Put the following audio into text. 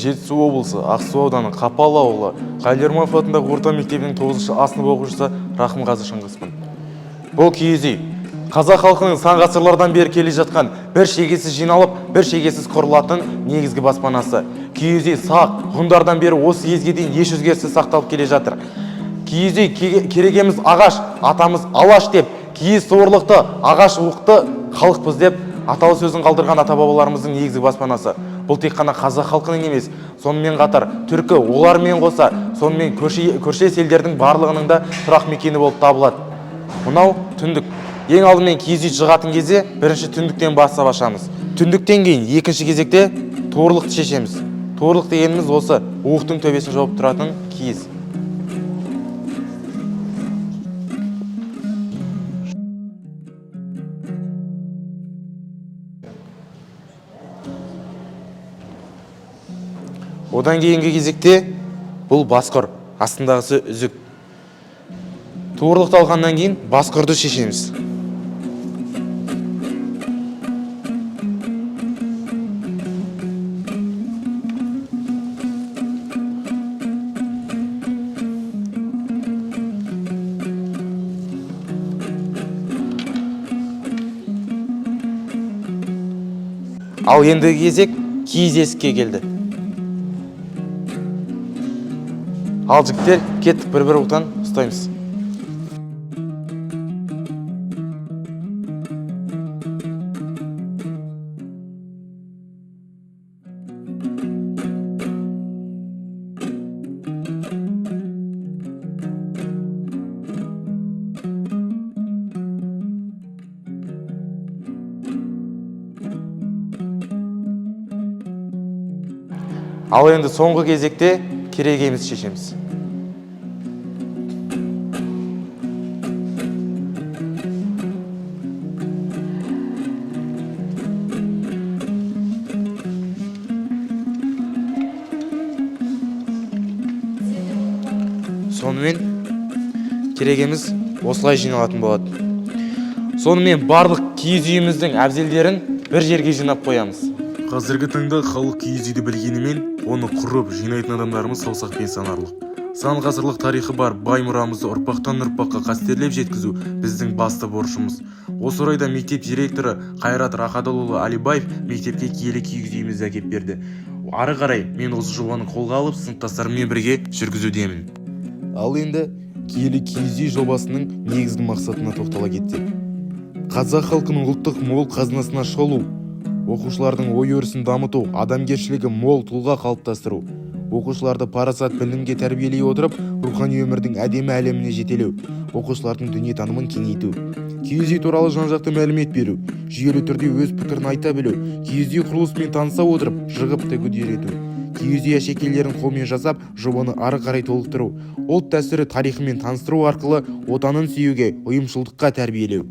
Жетісу облысы Ақсу ауданы Қапал ауылы Қалдерманов атындағы орта мектебінің 9-шы А сынып оқушысы Рахымғазы Шыңғыспын. Бұл киіз үй қазақ халқының сан ғасырлардан бері келе жатқан бір шегесіз жиналып, бір шегесіз құрылатын негізгі баспанасы. Киіз үй сақ, ғұндардан бері осы кезге дейін еш өзгеріссіз сақталып келе жатыр. Киіз үй керегеміз ағаш, атамыз алаш деп, киіз суырлықты, ағаш уықты халықпыз деп аталы сөзін қалдырған ата-бабаларымыздың негізгі баспанасы. Бұл тек қана қазақ халқының емес, сонымен қатар түркі, олармен қоса, сонымен көршілес елдердің барлығының да тұрақ мекені болып табылады. Мынау түндік. Ең алдымен киіз үй жығатын кезде бірінші түндіктен бастап ашамыз. Түндіктен кейін екінші кезекте туырлықты шешеміз. Туырлық дегеніміз осы уықтың төбесін жауып тұратын киіз. Одан кейінгі кезекте бұл басқұр, астындағысы үзік. Туырлықты алғаннан кейін басқұрды шешеміз. Ал ендігі кезек киіз есікке келді. Ал жігіттер, кеттік бір-бір уықтан ұстаймыз. Ал енді соңғы кезекте керегеміз шешеміз. Сонымен керегеміз осылай жиналатын болады. Сонымен барлық киіз үйіміздің әбзелдерін бір жерге жинап қоямыз. Қазіргі таңда халық киіз үйді білгенімен, оны құрып жинайтын адамдарымыз саусақпен санарлық. Сан ғасырлық тарихы бар бай мұрамызды ұрпақтан ұрпаққа қастерлеп жеткізу біздің басты борышымыз. Осы орайда мектеп директоры Қайрат Рахадолұлы Алибаев мектепке киелі киіз үйімізді әкеп берді. Ары қарай мен осы жобаны қолға алып, сыныптастарыммен бірге жүргізудемін. Ал енді киелі киіз үй жобасының негізгі мақсатына тоқтала кетсек. Қазақ халқының ұлттық мол қазынасына шолу, оқушылардың ой-өрісін дамыту, адамгершілігі мол тұлға қалыптастыру, оқушыларды парасат білімге тәрбиелей отырып, рухани өмірдің әдемі әлеміне жетелеу, оқушылардың дүниетанымын кеңейту, киіз үй туралы жан-жақты мәлімет беру, жүйелі түрде өз пікірін айта білу, киіз үй құрылысымен таныса отырып, жығып тігуді үйрету, киіз үй әшекейлерін қолмен жасап, жобаны ары қарай толықтыру, ұлт дәстүрі тарихымен таныстыру арқылы отанын сүюге, ұйымшылдыққа тәрбиелеу.